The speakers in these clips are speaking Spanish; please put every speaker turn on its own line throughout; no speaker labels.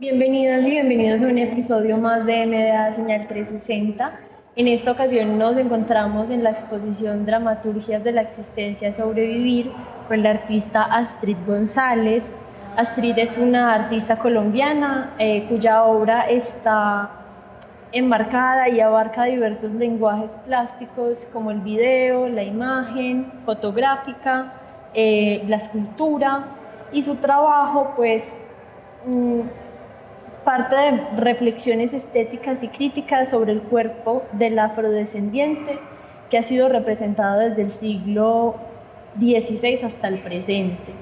Bienvenidas y bienvenidos a un episodio más de MDA Señal 360. En esta ocasión nos encontramos en la exposición Dramaturgias de la Existencia Sobrevivir con la artista Astrid González. Astrid es una artista colombiana cuya obra está enmarcada y abarca diversos lenguajes plásticos como el video, la imagen fotográfica, la escultura, y su trabajo parte de reflexiones estéticas y críticas sobre el cuerpo del afrodescendiente que ha sido representado desde el siglo XVI hasta el presente.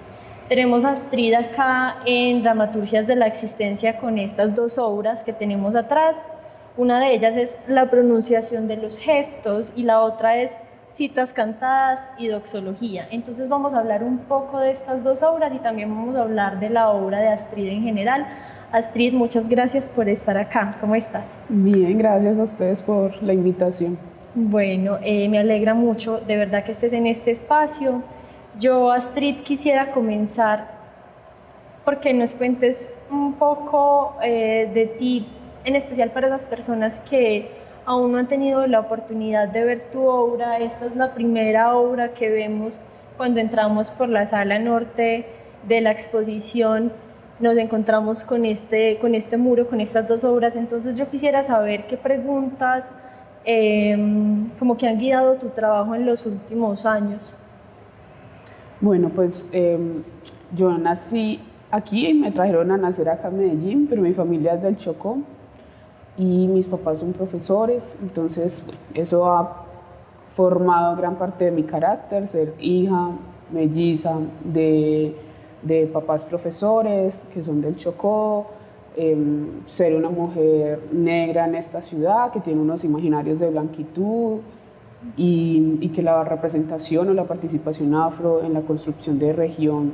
Tenemos a Astrid acá en Dramaturgias de la Existencia con estas dos obras que tenemos atrás. Una de ellas es La pronunciación de los gestos y la otra es Citas cantadas y doxología. Entonces vamos a hablar un poco de estas dos obras y también vamos a hablar de la obra de Astrid en general. Astrid, muchas gracias por estar acá. ¿Cómo estás?
Bien, gracias a ustedes por la invitación.
Bueno, me alegra mucho de verdad que estés en este espacio. Yo, Astrid, quisiera comenzar porque nos cuentes un poco de ti, en especial para esas personas que aún no han tenido la oportunidad de ver tu obra. Esta es la primera obra que vemos cuando entramos por la sala norte de la exposición. Nos encontramos con este muro, con estas dos obras. Entonces yo quisiera saber qué preguntas como que han guiado tu trabajo en los últimos años.
Bueno, pues yo nací aquí y me trajeron a nacer acá en Medellín, pero mi familia es del Chocó y mis papás son profesores, entonces eso ha formado gran parte de mi carácter, ser hija melliza de papás profesores que son del Chocó, ser una mujer negra en esta ciudad que tiene unos imaginarios de blanquitud y que la representación o la participación afro en la construcción de región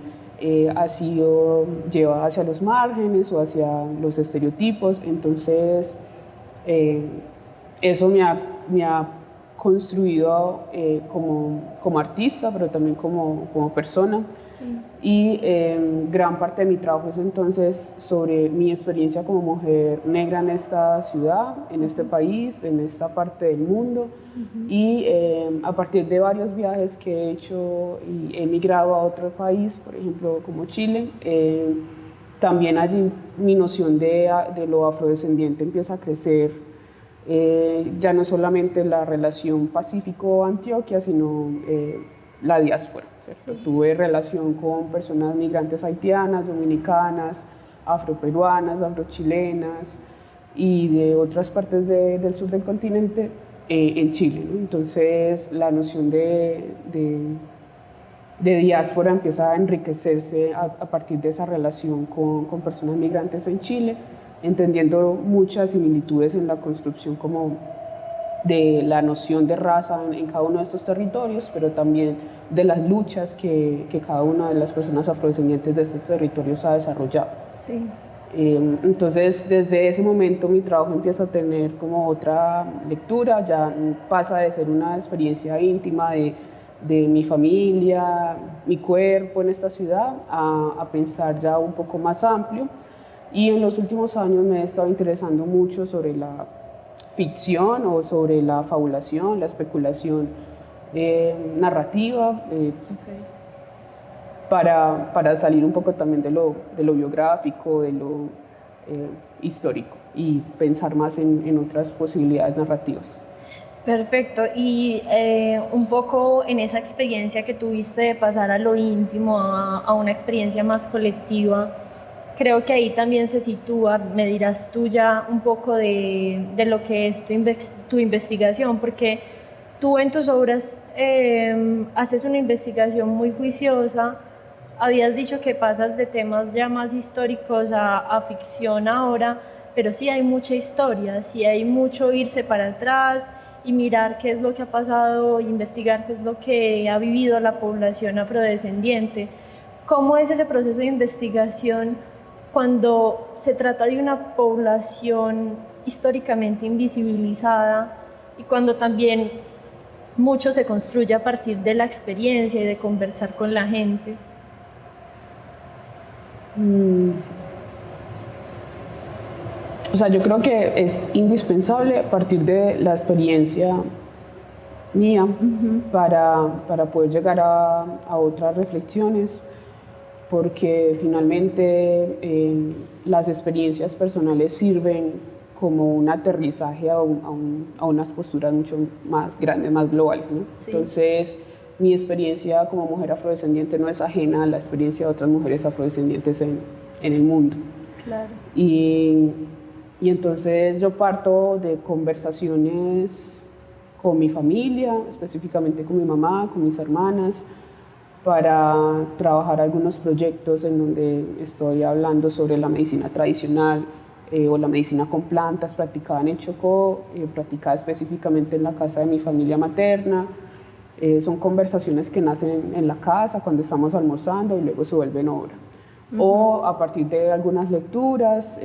ha sido llevada hacia los márgenes o hacia los estereotipos. Entonces eso me ha construido como artista, pero también como persona.
Sí.
Y gran parte de mi trabajo es entonces sobre mi experiencia como mujer negra en esta ciudad, en este país, en esta parte del mundo. Y a partir de varios viajes que he hecho y he emigrado a otro país, por ejemplo como Chile, también allí mi noción de lo afrodescendiente empieza a crecer. Ya no solamente la relación Pacífico-Antioquia, sino la diáspora. Sí. Tuve relación con personas migrantes haitianas, dominicanas, afroperuanas, afrochilenas y de otras partes del sur del continente en Chile, ¿no? Entonces la noción de diáspora empieza a enriquecerse a partir de esa relación con personas migrantes en Chile, entendiendo muchas similitudes en la construcción como de la noción de raza en cada uno de estos territorios, pero también de las luchas que cada una de las personas afrodescendientes de estos territorios ha desarrollado.
Sí.
Entonces, desde ese momento mi trabajo empieza a tener como otra lectura, ya pasa de ser una experiencia íntima de mi familia, mi cuerpo en esta ciudad, a pensar ya un poco más amplio. Y en los últimos años me he estado interesando mucho sobre la ficción o sobre la fabulación, la especulación narrativa, para salir un poco también de lo biográfico, de lo histórico y pensar más en otras posibilidades narrativas.
Perfecto, y un poco en esa experiencia que tuviste de pasar a lo íntimo, a una experiencia más colectiva, creo que ahí también se sitúa, me dirás tú ya un poco de lo que es tu investigación, porque tú en tus obras haces una investigación muy juiciosa. Habías dicho que pasas de temas ya más históricos a ficción ahora, pero sí hay mucha historia, sí hay mucho irse para atrás y mirar qué es lo que ha pasado, investigar qué es lo que ha vivido la población afrodescendiente. ¿Cómo es ese proceso de investigación cuando se trata de una población históricamente invisibilizada y cuando también mucho se construye a partir de la experiencia y de conversar con la gente?
O sea, yo creo que es indispensable partir de la experiencia mía para poder llegar a otras reflexiones, porque finalmente las experiencias personales sirven como un aterrizaje a unas posturas mucho más grandes, más globales, ¿no? Sí. Entonces, mi experiencia como mujer afrodescendiente no es ajena a la experiencia de otras mujeres afrodescendientes en el mundo.
Claro.
Y entonces yo parto de conversaciones con mi familia, específicamente con mi mamá, con mis hermanas, para trabajar algunos proyectos en donde estoy hablando sobre la medicina tradicional o la medicina con plantas practicada en el Chocó, practicada específicamente en la casa de mi familia materna. Son conversaciones que nacen en la casa cuando estamos almorzando y luego se vuelven obra. O a partir de algunas lecturas,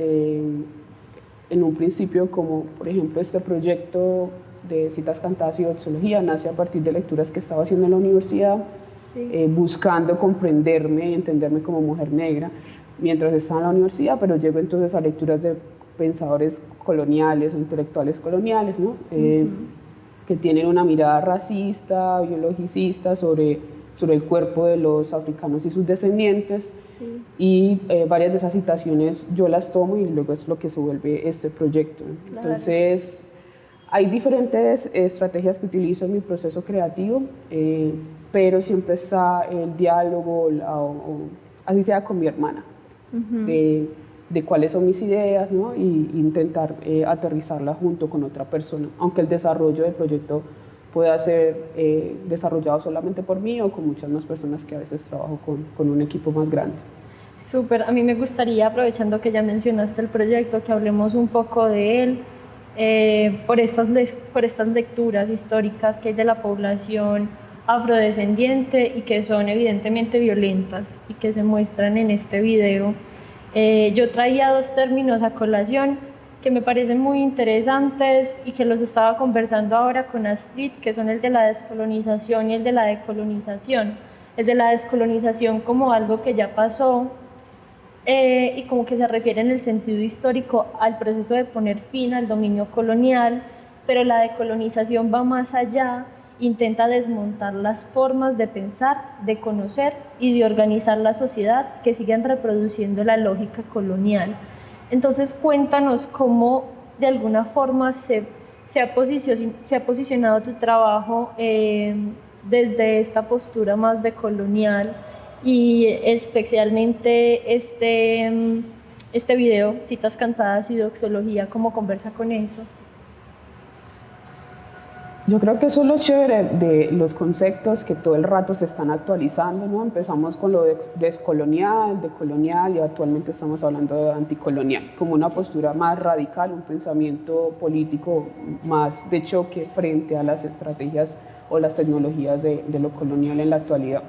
en un principio, como por ejemplo este proyecto de citas cantadas y doxología, nace a partir de lecturas que estaba haciendo en la universidad, buscando comprenderme y entenderme como mujer negra mientras estaba en la universidad, pero llego entonces a lecturas de pensadores coloniales o intelectuales coloniales, ¿no? Que tienen una mirada racista, biologicista sobre el cuerpo de los africanos y sus descendientes, y varias de esas citaciones yo las tomo y luego es lo que se vuelve este proyecto. Claro. Entonces, hay diferentes estrategias que utilizo en mi proceso creativo, pero siempre está el diálogo, así sea con mi hermana, de cuáles son mis ideas, ¿no? Y intentar aterrizarlas junto con otra persona, aunque el desarrollo del proyecto pueda ser desarrollado solamente por mí o con muchas más personas que a veces trabajo con un equipo más grande.
Súper, a mí me gustaría, aprovechando que ya mencionaste el proyecto, que hablemos un poco de él, por estas lecturas históricas que hay de la población afrodescendiente y que son evidentemente violentas y que se muestran en este video. Yo traía dos términos a colación que me parecen muy interesantes y que los estaba conversando ahora con Astrid, que son el de la descolonización y el de la decolonización. El de la descolonización como algo que ya pasó y como que se refiere en el sentido histórico al proceso de poner fin al dominio colonial, pero la decolonización va más allá, intenta desmontar las formas de pensar, de conocer y de organizar la sociedad que siguen reproduciendo la lógica colonial. Entonces cuéntanos cómo de alguna forma se ha posicionado tu trabajo desde esta postura más decolonial y especialmente este video, Citas Cantadas y Doxología, ¿cómo conversa con eso?
Yo creo que eso es lo chévere de los conceptos que todo el rato se están actualizando, ¿no? Empezamos con lo de descolonial, decolonial y actualmente estamos hablando de anticolonial, como una postura más radical, un pensamiento político más de choque frente a las estrategias o las tecnologías de lo colonial en la actualidad.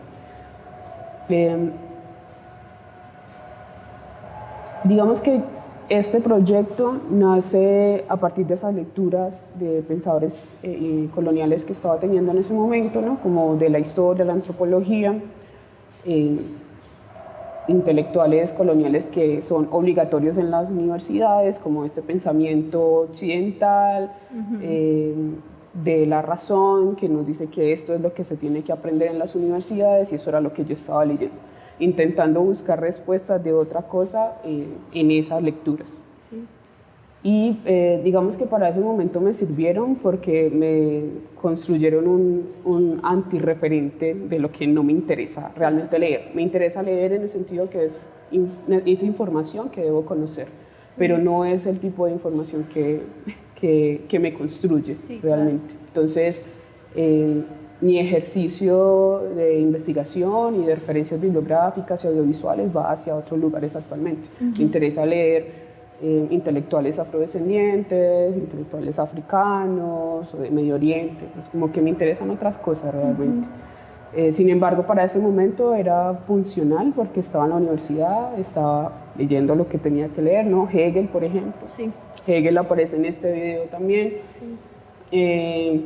Digamos que este proyecto nace a partir de esas lecturas de pensadores coloniales que estaba teniendo en ese momento, ¿no? Como de la historia, la antropología, intelectuales coloniales que son obligatorios en las universidades, como este pensamiento occidental, de la razón, que nos dice que esto es lo que se tiene que aprender en las universidades, y eso era lo que yo estaba leyendo, intentando buscar respuestas de otra cosa en esas lecturas. Sí. Y digamos que para ese momento me sirvieron porque me construyeron un antirreferente de lo que no me interesa realmente leer. Me interesa leer en el sentido que es información que debo conocer, pero no es el tipo de información que me construye realmente. Claro. Entonces, mi ejercicio de investigación y de referencias bibliográficas y audiovisuales va hacia otros lugares actualmente. Me interesa leer intelectuales afrodescendientes, intelectuales africanos o de Medio Oriente, pues como que me interesan otras cosas realmente. Sin embargo, para ese momento era funcional porque estaba en la universidad, estaba leyendo lo que tenía que leer, ¿no? Hegel, por ejemplo. Sí. Hegel aparece en este video también. Sí.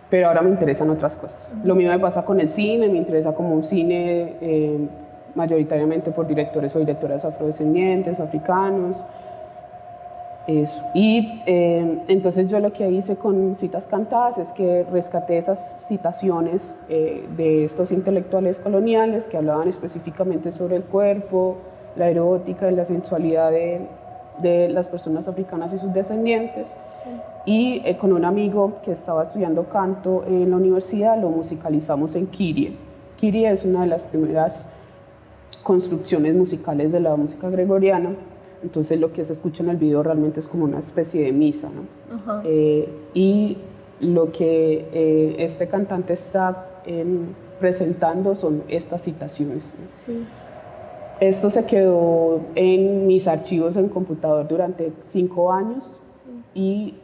Pero ahora me interesan otras cosas. Lo mismo me pasa con el cine, me interesa como un cine mayoritariamente por directores o directoras afrodescendientes, africanos. Eso. Y entonces yo lo que hice con citas cantadas es que rescaté esas citaciones de estos intelectuales coloniales que hablaban específicamente sobre el cuerpo, la erótica y la sensualidad de las personas africanas y sus descendientes.
Sí.
Y con un amigo que estaba estudiando canto en la universidad lo musicalizamos en Kyrie. Kyrie es una de las primeras construcciones musicales de la música gregoriana. Entonces lo que se escucha en el video realmente es como una especie de misa, ¿no?
Ajá.
Y lo que este cantante está presentando son estas citaciones, ¿no?
Sí.
Esto se quedó en mis archivos en computador durante 5 años.
Sí.
Y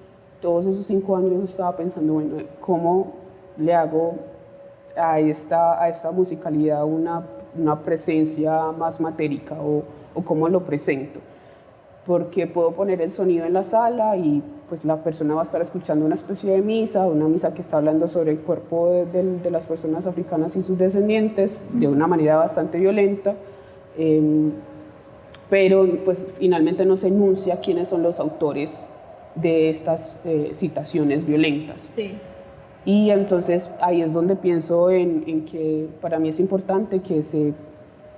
todos esos 5 años estaba pensando, bueno, ¿cómo le hago a esta musicalidad una presencia más matérica o cómo lo presento? Porque puedo poner el sonido en la sala y pues la persona va a estar escuchando una especie de misa, una misa que está hablando sobre el cuerpo de las personas africanas y sus descendientes de una manera bastante violenta, pero pues finalmente no se enuncia quiénes son los autores de estas citaciones violentas.
Sí.
Y entonces ahí es donde pienso en que para mí es importante que se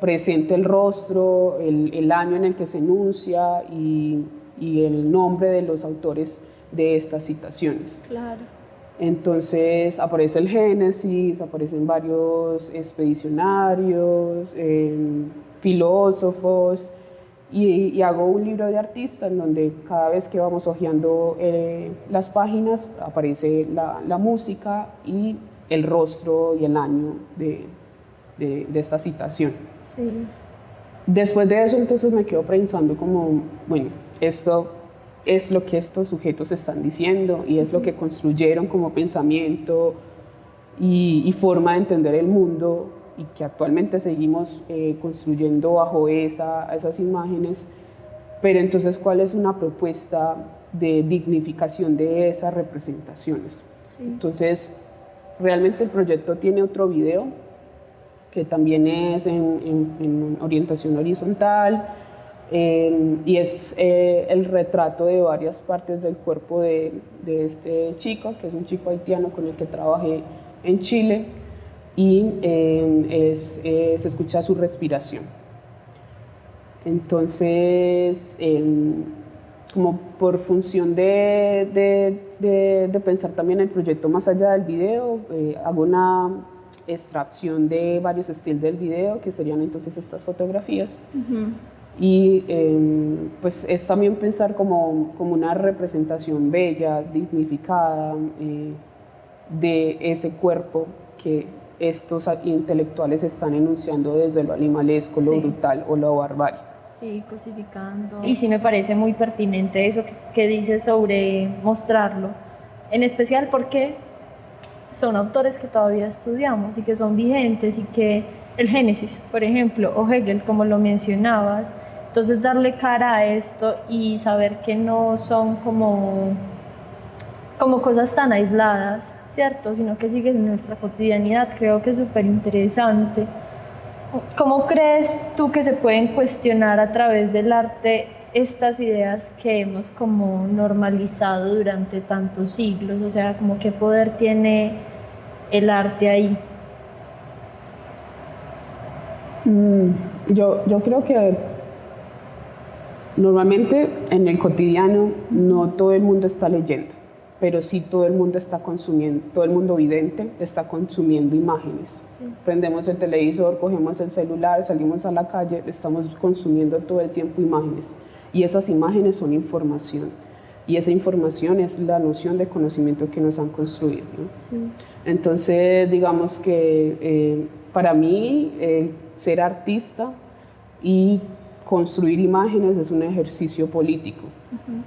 presente el rostro, el año en el que se enuncia y el nombre de los autores de estas citaciones.
Claro.
Entonces aparece el Génesis, aparecen varios expedicionarios, filósofos, y hago un libro de artista en donde cada vez que vamos hojeando las páginas aparece la música y el rostro y el año de esta citación.
Sí.
Después de eso entonces me quedo pensando como, bueno, esto es lo que estos sujetos están diciendo y es lo que construyeron como pensamiento y forma de entender el mundo y que actualmente seguimos construyendo bajo esas imágenes, pero entonces ¿cuál es una propuesta de dignificación de esas representaciones?
Sí.
Entonces realmente el proyecto tiene otro video que también es en orientación horizontal y es el retrato de varias partes del cuerpo de este chico, que es un chico haitiano con el que trabajé en Chile, y se escucha su respiración. Entonces, como por función de pensar también el proyecto más allá del video, hago una extracción de varios estilos del video, que serían entonces estas fotografías.
Uh-huh.
Y pues es también pensar como una representación bella, dignificada de ese cuerpo que estos intelectuales están enunciando desde lo animalesco, lo brutal o lo barbarie.
Sí, cosificando. Y sí me parece muy pertinente eso que dices sobre mostrarlo, en especial porque son autores que todavía estudiamos y que son vigentes y que el Génesis, por ejemplo, o Hegel, como lo mencionabas, entonces darle cara a esto y saber que no son como cosas tan aisladas, ¿cierto? Sino que siguen en nuestra cotidianidad, creo que es súper interesante. ¿Cómo crees tú que se pueden cuestionar a través del arte estas ideas que hemos como normalizado durante tantos siglos? O sea, como qué poder tiene el arte ahí.
Yo creo que normalmente en el cotidiano no todo el mundo está leyendo, pero sí todo el mundo está consumiendo, todo el mundo vidente está consumiendo imágenes.
Sí.
Prendemos el televisor, cogemos el celular, salimos a la calle, estamos consumiendo todo el tiempo imágenes. Y esas imágenes son información. Y esa información es la noción de conocimiento que nos han construido, ¿no?
Sí.
Entonces, digamos que para mí ser artista y construir imágenes es un ejercicio político,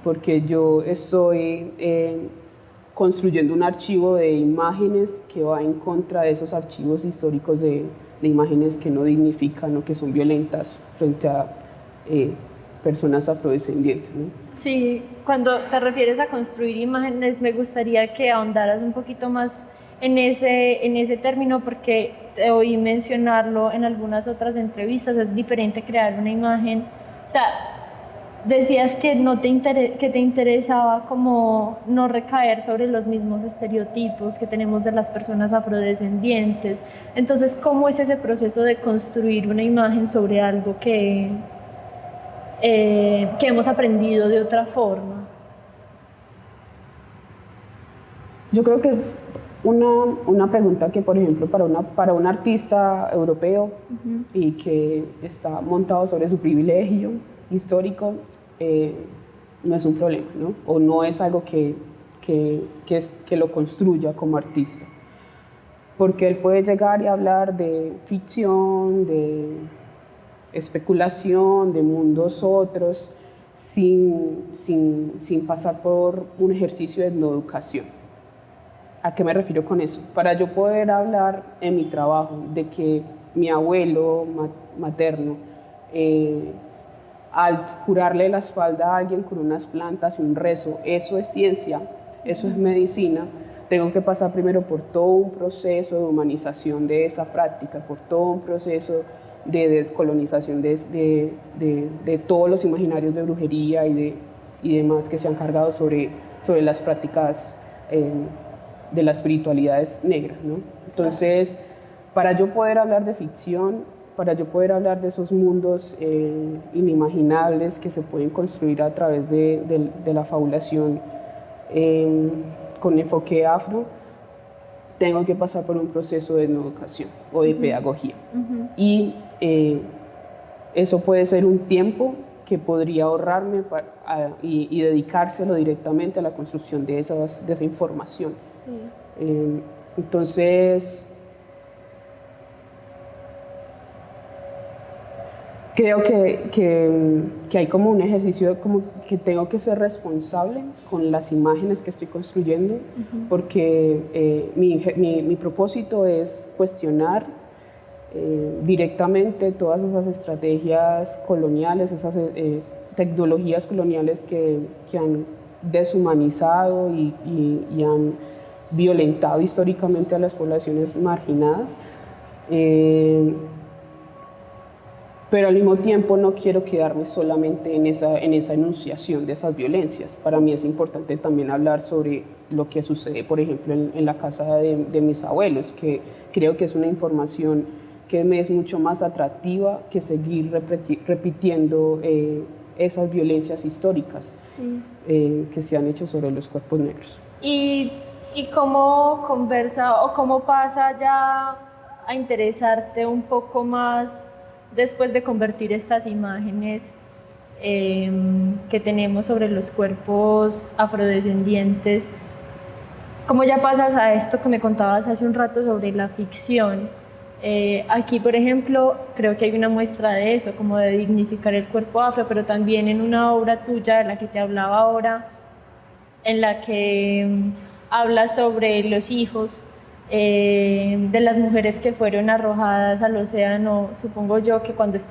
porque yo estoy construyendo un archivo de imágenes que va en contra de esos archivos históricos de imágenes que no dignifican o que son violentas frente a personas afrodescendientes, ¿no?
Sí, cuando te refieres a construir imágenes, me gustaría que ahondaras un poquito más en ese término, porque te oí mencionarlo en algunas otras entrevistas. Es diferente crear una imagen, o sea, decías que que te interesaba como no recaer sobre los mismos estereotipos que tenemos de las personas afrodescendientes. Entonces, ¿cómo es ese proceso de construir una imagen sobre algo que hemos aprendido de otra forma?
Yo creo que es una pregunta que, por ejemplo, para un artista europeo y que está montado sobre su privilegio histórico, no es un problema, ¿no? O no es algo que lo construya como artista. Porque él puede llegar y hablar de ficción, de especulación, de mundos otros, sin pasar por un ejercicio de etnoeducación. ¿A qué me refiero con eso? Para yo poder hablar en mi trabajo de que mi abuelo materno, al curarle la espalda a alguien con unas plantas y un rezo, eso es ciencia, eso es medicina, tengo que pasar primero por todo un proceso de humanización de esa práctica, por todo un proceso de descolonización de todos los imaginarios de brujería y demás que se han cargado sobre las prácticas de las espiritualidades negras, ¿no? Entonces, para yo poder hablar de ficción, para yo poder hablar de esos mundos inimaginables que se pueden construir a través de la fabulación con enfoque afro, tengo que pasar por un proceso de educación o de pedagogía. Y eso puede ser un tiempo que podría ahorrarme y dedicárselo directamente a la construcción de esa información.
Sí.
Entonces, creo que hay como un ejercicio como que tengo que ser responsable con las imágenes que estoy construyendo, porque mi propósito es cuestionar directamente todas esas estrategias coloniales, esas tecnologías coloniales que han deshumanizado y han violentado históricamente a las poblaciones marginadas. Pero al mismo tiempo no quiero quedarme solamente en esa enunciación de esas violencias. Para mí es importante también hablar sobre lo que sucede, por ejemplo, en la casa de mis abuelos, que creo que es una información que me es mucho más atractiva que seguir repitiendo esas violencias históricas que se han hecho sobre los cuerpos negros.
¿Y cómo conversa o cómo pasa ya a interesarte un poco más después de convertir estas imágenes que tenemos sobre los cuerpos afrodescendientes? ¿Cómo ya pasas a esto que me contabas hace un rato sobre la ficción? Aquí, por ejemplo, creo que hay una muestra de eso, como de dignificar el cuerpo afro, pero también en una obra tuya de la que te hablaba ahora, en la que hablas sobre los hijos de las mujeres que fueron arrojadas al océano, supongo yo que cuando las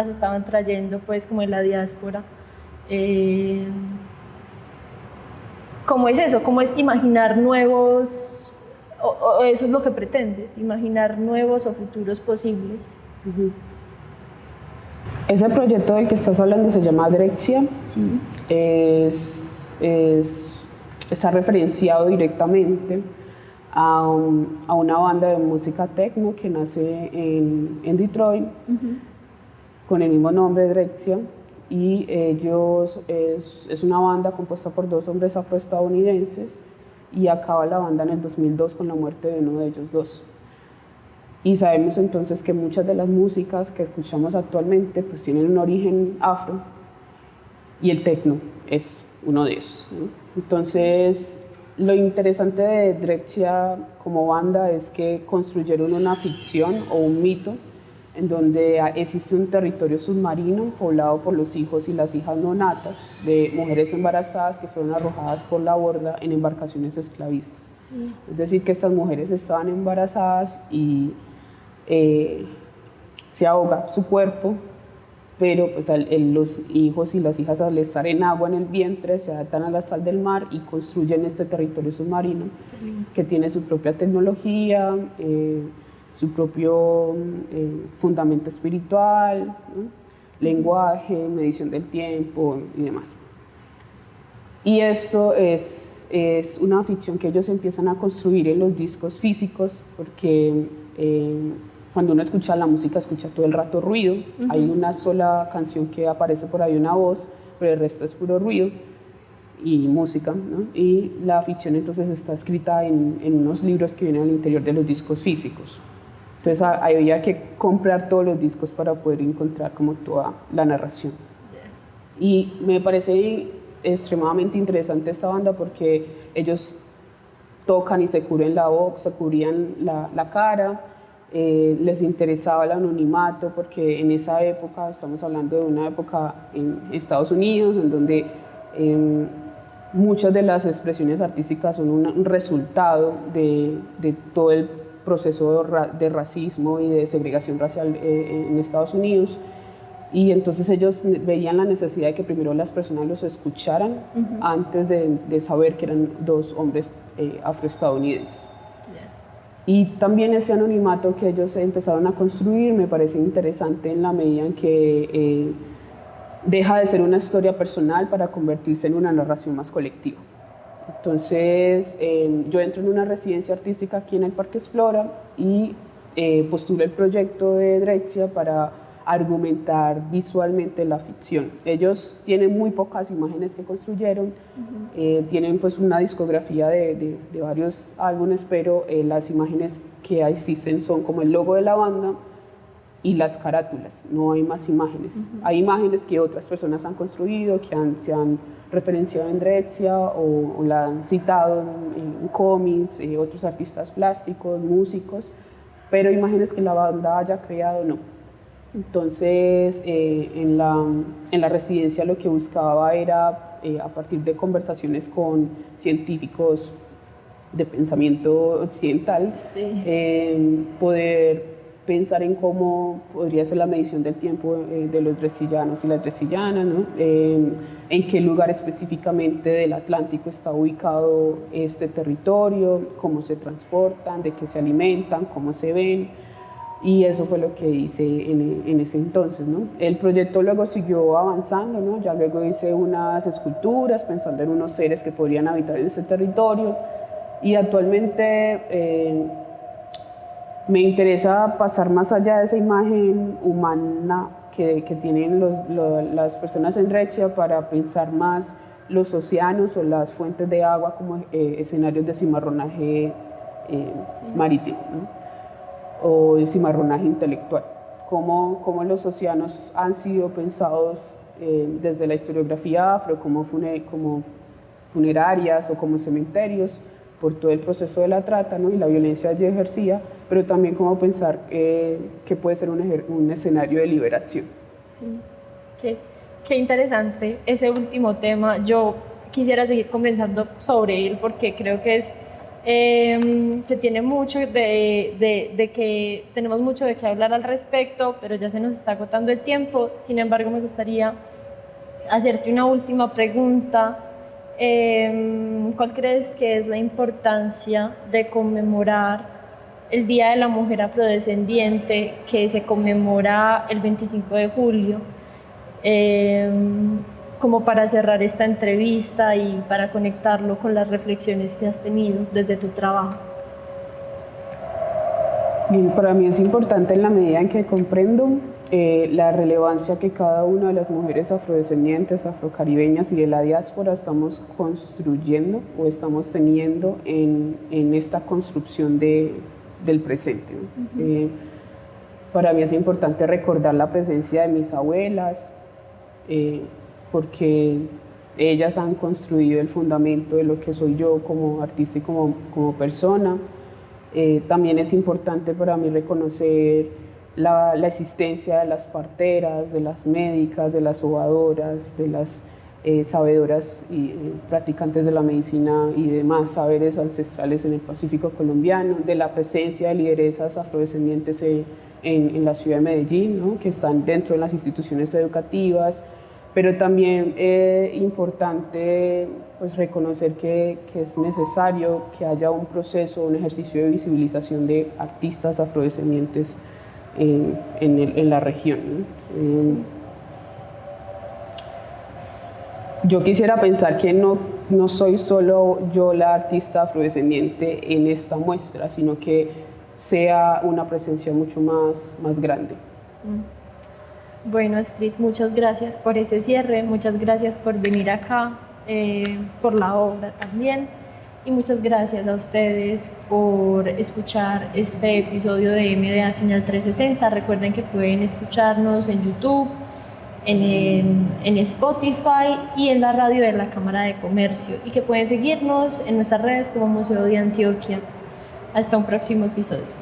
estaban trayendo pues como en la diáspora. ¿Cómo es eso? ¿Cómo es imaginar nuevos, o eso es lo que pretendes, imaginar nuevos o futuros posibles?
Ese proyecto del que estás hablando se llama Drexcia.
Sí.
Está referenciado directamente a una banda de música techno que nace en Detroit, con el mismo nombre, Drexcia, y ellos es una banda compuesta por 2 hombres afroestadounidenses, y acaba la banda en el 2002 con la muerte de uno de ellos 2. Y sabemos entonces que muchas de las músicas que escuchamos actualmente pues tienen un origen afro, y el techno es uno de esos, ¿no? Entonces, lo interesante de Drexcia como banda es que construyeron una ficción o un mito en donde existe un territorio submarino poblado por los hijos y las hijas no natas de mujeres embarazadas que fueron arrojadas por la borda en embarcaciones esclavistas.
Sí.
Es decir, que estas mujeres estaban embarazadas y se ahoga su cuerpo, pero pues los hijos y las hijas, al estar en agua en el vientre, se adaptan a la sal del mar y construyen este territorio submarino que tiene su propia tecnología, su propio fundamento espiritual, ¿no? lenguaje, medición del tiempo y demás. Y esto es una ficción que ellos empiezan a construir en los discos físicos, porque cuando uno escucha la música, escucha todo el rato ruido. Hay una sola canción que aparece por ahí, una voz, pero el resto es puro ruido y música, ¿no? Y la ficción entonces está escrita en unos libros que vienen al interior de los discos físicos. Entonces había que comprar todos los discos para poder encontrar como toda la narración. Y me parece extremadamente interesante esta banda porque ellos tocan y se cubren la boca, se cubrían la cara, les interesaba el anonimato porque en esa época, estamos hablando de una época en Estados Unidos en donde muchas de las expresiones artísticas son un resultado de todo el proceso de racismo y de segregación racial en Estados Unidos. Y entonces ellos veían la necesidad de que primero las personas los escucharan antes de saber que eran dos hombres afroestadounidenses. Y también ese anonimato que ellos empezaron a construir me parece interesante en la medida en que deja de ser una historia personal para convertirse en una narración más colectiva. Entonces yo entro en una residencia artística aquí en el Parque Explora y postulo el proyecto de Drexciya para argumentar visualmente la ficción. Ellos tienen muy pocas imágenes que construyeron, tienen pues una discografía de varios álbumes, pero las imágenes que existen son como el logo de la banda y las carátulas, no hay más imágenes. Hay imágenes que otras personas han construido, que se han referenciado en Drexciya o la han citado en cómics, otros artistas plásticos, músicos, pero imágenes que la banda haya creado, no. Entonces, en la residencia lo que buscaba era, a partir de conversaciones con científicos de pensamiento occidental, poder pensar en cómo podría ser la medición del tiempo de los drexciyanos y las drexciyanas, ¿no? En qué lugar específicamente del Atlántico está ubicado este territorio, cómo se transportan, de qué se alimentan, cómo se ven. Y eso fue lo que hice en ese entonces, ¿no? El proyecto luego siguió avanzando, ¿no? Ya luego hice unas esculturas pensando en unos seres que podrían habitar en ese territorio y actualmente me interesa pasar más allá de esa imagen humana que tienen las personas en Drexciya para pensar más los océanos o las fuentes de agua como escenarios de cimarronaje marítimo, ¿no? O el cimarronaje intelectual, cómo los océanos han sido pensados desde la historiografía afro como funerarias o como cementerios por todo el proceso de la trata, ¿no? Y la violencia allí ejercida, pero también cómo pensar que puede ser un escenario de liberación.
Sí, qué interesante ese último tema. Yo quisiera seguir conversando sobre él porque creo que es que tiene mucho de que tenemos mucho de qué hablar al respecto, pero ya se nos está agotando el tiempo. Sin embargo, me gustaría hacerte una última pregunta. ¿Cuál crees que es la importancia de conmemorar el Día de la Mujer Afrodescendiente que se conmemora el 25 de julio? Como para cerrar esta entrevista y para conectarlo con las reflexiones que has tenido desde tu trabajo.
Bien, para mí es importante en la medida en que comprendo la relevancia que cada una de las mujeres afrodescendientes, afrocaribeñas y de la diáspora estamos construyendo o estamos teniendo en esta construcción del presente, ¿no? Para mí es importante recordar la presencia de mis abuelas, porque ellas han construido el fundamento de lo que soy yo como artista y como persona. También es importante para mí reconocer la existencia de las parteras, de las médicas, de las sobadoras, de las sabedoras y practicantes de la medicina y demás saberes ancestrales en el Pacífico colombiano, de la presencia de lideresas afrodescendientes en la ciudad de Medellín, ¿no? Que están dentro de las instituciones educativas, pero también es importante pues, reconocer que es necesario que haya un proceso, un ejercicio de visibilización de artistas afrodescendientes en la región, ¿no?
Sí.
yo quisiera pensar que no soy solo yo la artista afrodescendiente en esta muestra, sino que sea una presencia mucho más grande.
Bueno, Astrid, muchas gracias por ese cierre, muchas gracias por venir acá, por la obra también, y muchas gracias a ustedes por escuchar este episodio de MDA Señal 360. Recuerden que pueden escucharnos en YouTube, en Spotify y en la radio de la Cámara de Comercio, y que pueden seguirnos en nuestras redes como Museo de Antioquia. Hasta un próximo episodio.